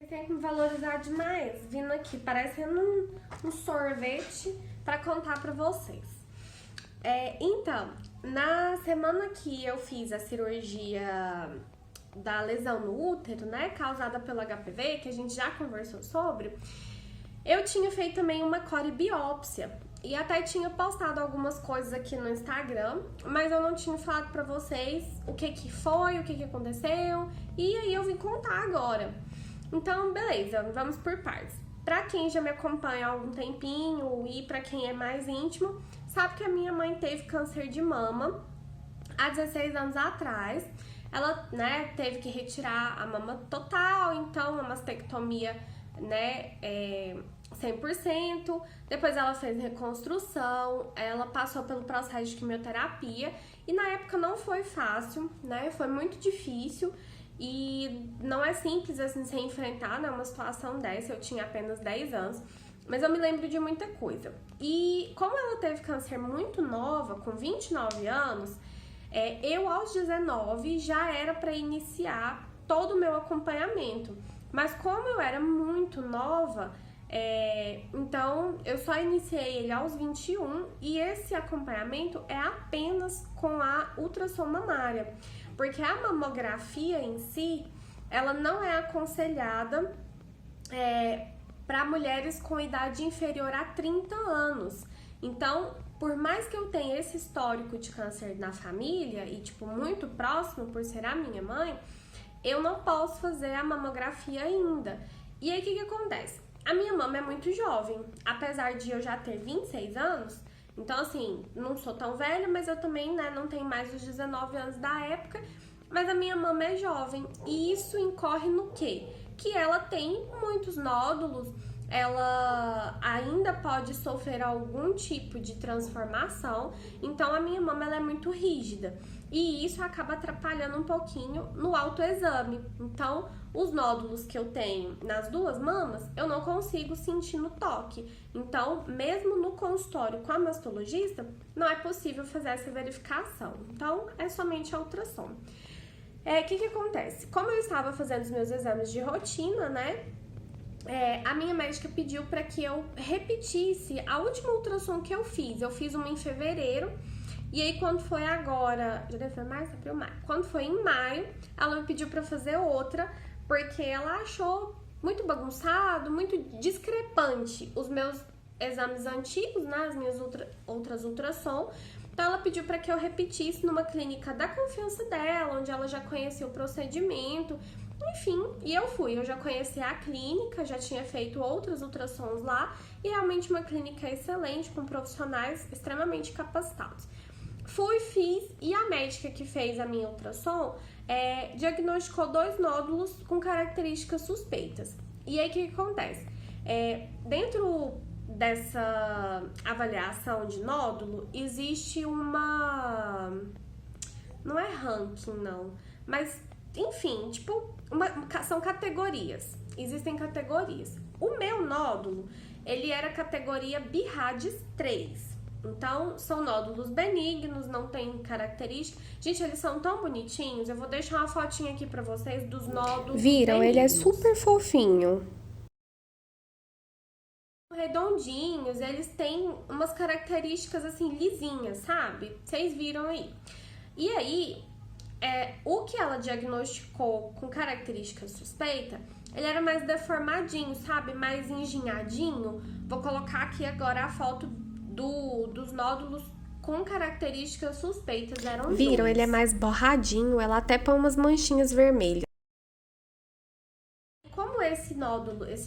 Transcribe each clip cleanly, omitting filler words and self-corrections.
Tem que me valorizar demais, vindo aqui parecendo um sorvete para contar para vocês. Então, na semana que eu fiz a cirurgia da lesão no útero, né, causada pelo HPV, que a gente já conversou sobre, eu tinha feito também uma coribiópsia e até tinha postado algumas coisas aqui no Instagram, mas eu não tinha falado pra vocês o que que foi, o que que aconteceu, e aí eu vim contar agora. Então, beleza, vamos por partes. Pra quem já me acompanha há algum tempinho e pra quem é mais íntimo, sabe que a minha mãe teve câncer de mama há 16 anos atrás. Ela, né, teve que retirar a mama total, então uma mastectomia, né, 100%. Depois ela fez reconstrução, ela passou pelo processo de quimioterapia e na época não foi fácil, né, foi muito difícil. E não é simples assim se enfrentar, né, uma situação dessa. Eu tinha apenas 10 anos, mas eu me lembro de muita coisa. E como ela teve câncer muito nova, com 29 anos, eu aos 19 já era para iniciar todo o meu acompanhamento. Mas como eu era muito nova, então eu só iniciei ele aos 21 e esse acompanhamento é apenas com a ultrassom mamária. Porque a mamografia em si, ela não é aconselhada para mulheres com idade inferior a 30 anos. Então, por mais que eu tenha esse histórico de câncer na família e, tipo, muito próximo por ser a minha mãe, eu não posso fazer a mamografia ainda. E aí, o que acontece? A minha mama é muito jovem, apesar de eu já ter 26 anos, então, assim, não sou tão velha, mas eu também, né, não tenho mais os 19 anos da época, mas a minha mama é jovem. E isso incorre no quê? Que ela tem muitos nódulos, ela ainda pode sofrer algum tipo de transformação, então a minha mama ela é muito rígida. E isso acaba atrapalhando um pouquinho no autoexame. Então, os nódulos que eu tenho nas duas mamas, eu não consigo sentir no toque. Então, mesmo no consultório com a mastologista, não é possível fazer essa verificação. Então, é somente a ultrassom. O que acontece? Como eu estava fazendo os meus exames de rotina, né? A minha médica pediu para que eu repetisse a última ultrassom que eu fiz. Eu fiz uma em fevereiro. E aí, quando foi agora, já deve ser março, abril, maio. Quando foi em maio, ela me pediu pra fazer outra, porque ela achou muito bagunçado, muito discrepante os meus exames antigos, né, as minhas outras ultrassom. Então, ela pediu para que eu repetisse numa clínica da confiança dela, onde ela já conhecia o procedimento. Enfim, e eu fui. Eu já conhecia a clínica, já tinha feito outras ultrassons lá, e realmente uma clínica excelente, com profissionais extremamente capacitados. Fui, fiz, e a médica que fez a minha ultrassom diagnosticou 2 nódulos com características suspeitas. E aí, o que acontece? Dentro dessa avaliação de nódulo, existe uma... Não é ranking, não. Mas, enfim, tipo, são categorias. Existem categorias. O meu nódulo, ele era categoria BIRADS 3. Então, são nódulos benignos, não tem característica. Gente, eles são tão bonitinhos. Eu vou deixar uma fotinha aqui pra vocês dos nódulos Viram? Ele é benignos. super fofinho. Redondinhos, eles têm umas características assim, lisinhas, sabe? Vocês viram aí. E aí, o que ela diagnosticou com característica suspeita, ele era mais deformadinho, sabe? Mais enginhadinho. Vou colocar aqui agora a foto dos nódulos com características suspeitas, eram Viram? 2. Ele é mais borradinho, ela até põe umas manchinhas vermelhas. Como esses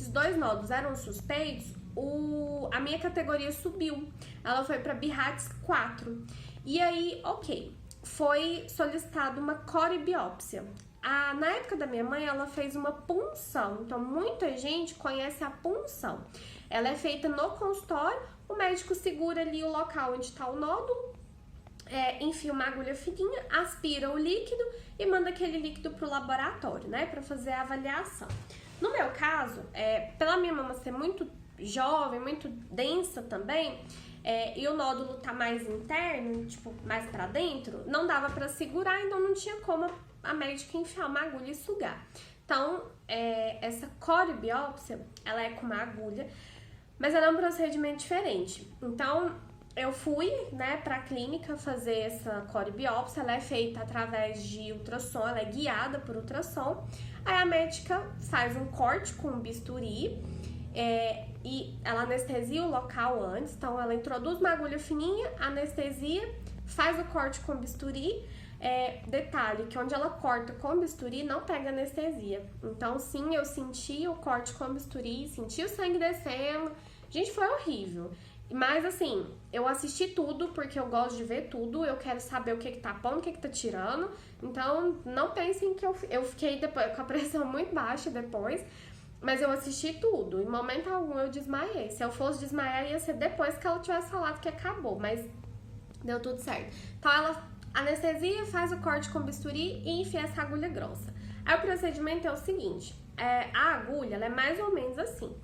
2 nódulos eram suspeitos, a minha categoria subiu. Ela foi para BIRADS 4. E aí, ok, foi solicitada uma coribiópsia. Na época da minha mãe, ela fez uma punção. Então, muita gente conhece a punção. Ela é feita no consultório, o médico segura ali o local onde está o nódulo, enfia uma agulha fininha, aspira o líquido e manda aquele líquido pro laboratório, né, para fazer a avaliação. No meu caso, pela minha mama ser muito jovem, muito densa também, e o nódulo tá mais interno, tipo, mais pra dentro, não dava pra segurar, então não tinha como a médica enfiar uma agulha e sugar. Então, essa coribiópsia, ela é com uma agulha, mas ela é um procedimento diferente. Então, eu fui, né, pra clínica fazer essa coribiópsia, ela é feita através de ultrassom, ela é guiada por ultrassom. Aí a médica faz um corte com um bisturi, e ela anestesia o local antes, então ela introduz uma agulha fininha, anestesia, faz o corte com bisturi. Detalhe que onde ela corta com bisturi não pega anestesia. Então sim, eu senti o corte com bisturi, senti o sangue descendo. Gente, foi horrível. Mas assim, eu assisti tudo porque eu gosto de ver tudo, eu quero saber o que tá pondo, o que tá tirando. Então não pensem que eu fiquei depois com a pressão muito baixa depois. Mas eu assisti tudo, em momento algum eu desmaiei. Se eu fosse desmaiar, ia ser depois que ela tivesse falado que acabou, mas deu tudo certo. Então ela anestesia, faz o corte com bisturi e enfia essa agulha grossa. Aí o procedimento é o seguinte, a agulha, ela é mais ou menos assim.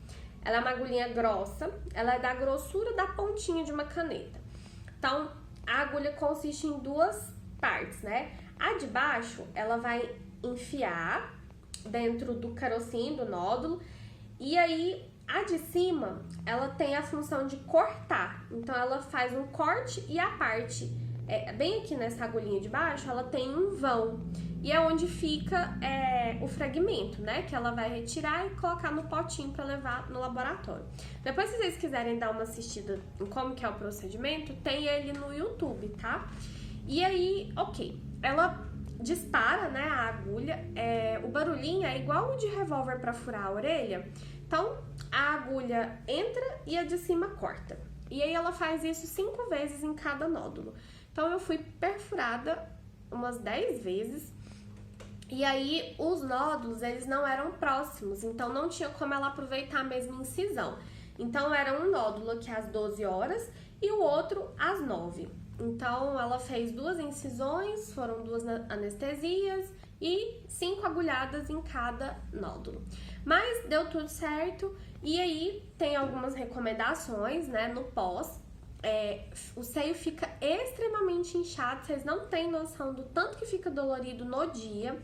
Ela é uma agulhinha grossa, ela é da grossura da pontinha de uma caneta. Então, a agulha consiste em duas partes, né? A de baixo, ela vai enfiar dentro do carocinho, do nódulo, e aí a de cima, ela tem a função de cortar. Então, ela faz um corte e a parte, bem aqui nessa agulhinha de baixo, ela tem um vão. E é onde fica o fragmento, né? Que ela vai retirar e colocar no potinho para levar no laboratório. Depois, se vocês quiserem dar uma assistida em como que é o procedimento, tem ele no YouTube, tá? E aí, ok, ela dispara, né, a agulha, o barulhinho é igual o de revólver para furar a orelha. Então, a agulha entra e a de cima corta. E aí ela faz isso 5 vezes em cada nódulo. Então, eu fui perfurada umas 10 vezes. E aí, os nódulos, eles não eram próximos, então não tinha como ela aproveitar a mesma incisão. Então, era um nódulo aqui às 12 horas e o outro às 9. Então, ela fez 2 incisões, foram 2 anestesias e 5 agulhadas em cada nódulo. Mas deu tudo certo e aí tem algumas recomendações, né, no pós. O seio fica extremamente inchado, vocês não têm noção do tanto que fica dolorido no dia.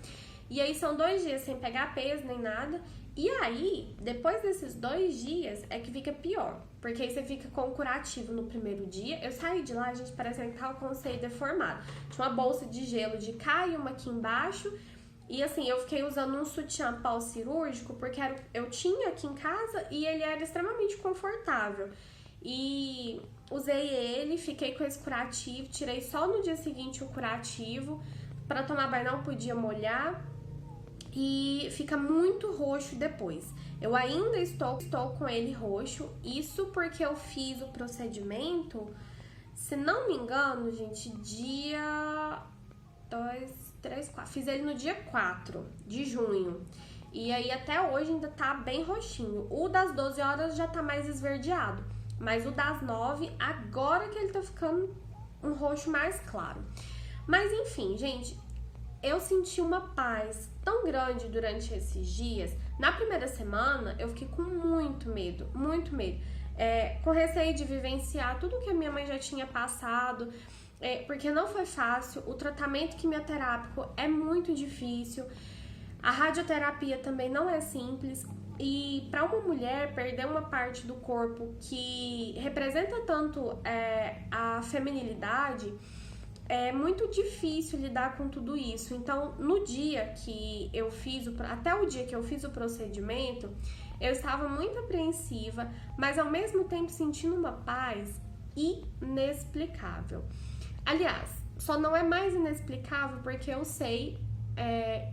E aí são 2 dias sem pegar peso nem nada. E aí, depois desses 2 dias, é que fica pior. Porque aí você fica com o curativo no primeiro dia. Eu saí de lá, a gente parece que tava com o seio deformado. Tinha uma bolsa de gelo de cá e uma aqui embaixo. E assim, eu fiquei usando um sutiã pós-cirúrgico, porque eu tinha aqui em casa e ele era extremamente confortável. E usei ele, fiquei com esse curativo, tirei só no dia seguinte o curativo. Para tomar banho não podia molhar e fica muito roxo depois. Eu ainda estou com ele roxo, isso porque eu fiz o procedimento, se não me engano, gente, dia 2, 3, 4, fiz ele no dia 4 de junho. E aí até hoje ainda tá bem roxinho. O das 12 horas já tá mais esverdeado. Mas o das 9, agora que ele tá ficando um roxo mais claro. Mas enfim, gente, eu senti uma paz tão grande durante esses dias. Na primeira semana, eu fiquei com muito medo, muito medo. Com receio de vivenciar tudo que a minha mãe já tinha passado, porque não foi fácil. O tratamento quimioterápico é muito difícil. A radioterapia também não é simples. E para uma mulher perder uma parte do corpo que representa tanto a feminilidade, é muito difícil lidar com tudo isso. Então, no dia que eu fiz, até o dia que eu fiz o procedimento, eu estava muito apreensiva, mas ao mesmo tempo sentindo uma paz inexplicável. Aliás, só não é mais inexplicável porque eu sei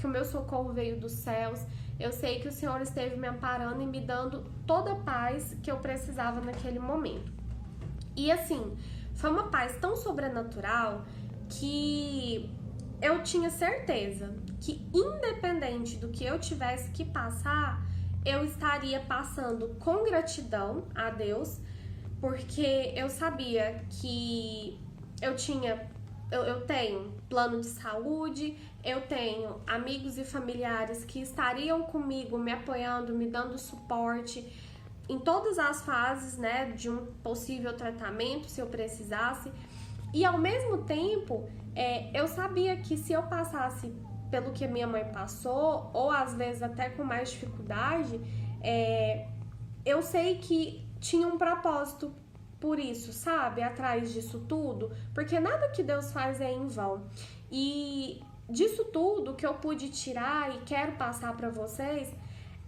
que o meu socorro veio dos céus. Eu sei que o Senhor esteve me amparando e me dando toda a paz que eu precisava naquele momento. E assim, foi uma paz tão sobrenatural que eu tinha certeza que, independente do que eu tivesse que passar, eu estaria passando com gratidão a Deus, porque eu sabia que eu tenho plano de saúde, eu tenho amigos e familiares que estariam comigo, me apoiando, me dando suporte em todas as fases, né, de um possível tratamento, se eu precisasse. E ao mesmo tempo, eu sabia que se eu passasse pelo que a minha mãe passou, ou às vezes até com mais dificuldade, eu sei que tinha um propósito por isso, sabe? Atrás disso tudo, porque nada que Deus faz é em vão. E disso tudo que eu pude tirar e quero passar para vocês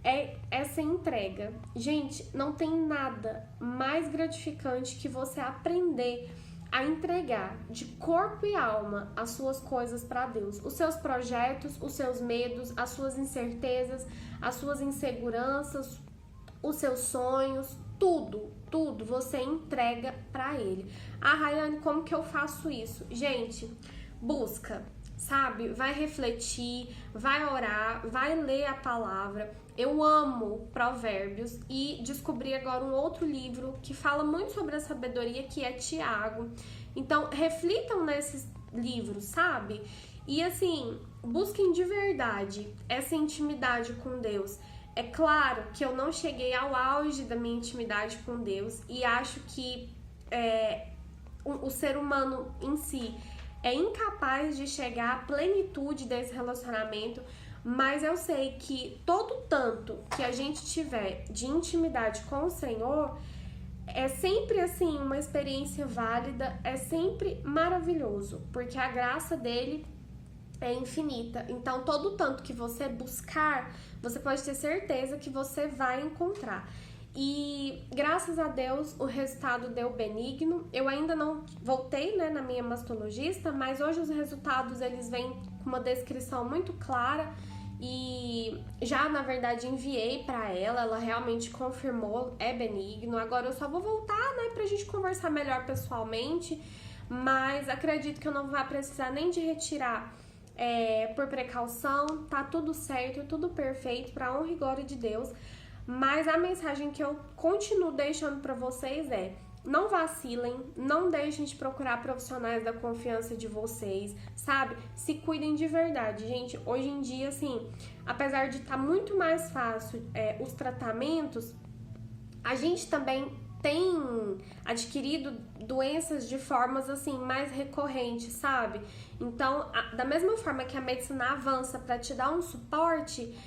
é essa entrega. Gente, não tem nada mais gratificante que você aprender a entregar de corpo e alma as suas coisas para Deus, os seus projetos, os seus medos, as suas incertezas, as suas inseguranças, os seus sonhos, tudo você entrega para Ele. Ah, Rayane, como que eu faço isso? Gente, busca, sabe? Vai refletir, vai orar, vai ler a palavra. Eu amo Provérbios e descobri agora um outro livro que fala muito sobre a sabedoria, que é Tiago. Então, reflitam nesses livros, sabe? E assim, busquem de verdade essa intimidade com Deus. É claro que eu não cheguei ao auge da minha intimidade com Deus e acho que o ser humano em si é incapaz de chegar à plenitude desse relacionamento, mas eu sei que todo tanto que a gente tiver de intimidade com o Senhor é sempre assim uma experiência válida, é sempre maravilhoso, porque a graça dele é infinita. Então, todo tanto que você buscar, você pode ter certeza que você vai encontrar. E graças a Deus o resultado deu benigno. Eu ainda não voltei, né, na minha mastologista, mas hoje os resultados eles vêm com uma descrição muito clara e já na verdade enviei para ela realmente confirmou, é benigno. Agora eu só vou voltar, né, pra gente conversar melhor pessoalmente, mas acredito que eu não vou precisar nem de retirar por precaução, tá tudo certo, tudo perfeito, pra honra e glória de Deus. Mas a mensagem que eu continuo deixando pra vocês é: não vacilem, não deixem de procurar profissionais da confiança de vocês, sabe? Se cuidem de verdade, gente. Hoje em dia, assim, apesar de estar muito mais fácil os tratamentos, a gente também tem adquirido doenças de formas assim mais recorrentes, sabe? Então, da mesma forma que a medicina avança para te dar um suporte,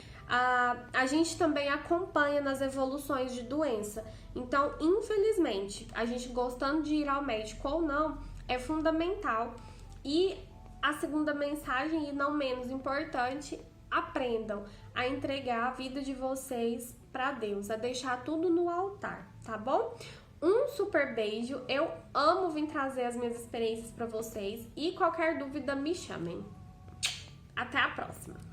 a gente também acompanha nas evoluções de doença. Então, infelizmente, a gente gostando de ir ao médico ou não é fundamental. E a segunda mensagem, e não menos importante, aprendam a entregar a vida de vocês para Deus, a deixar tudo no altar, tá bom? Um super beijo, eu amo vir trazer as minhas experiências para vocês e qualquer dúvida me chamem. Até a próxima!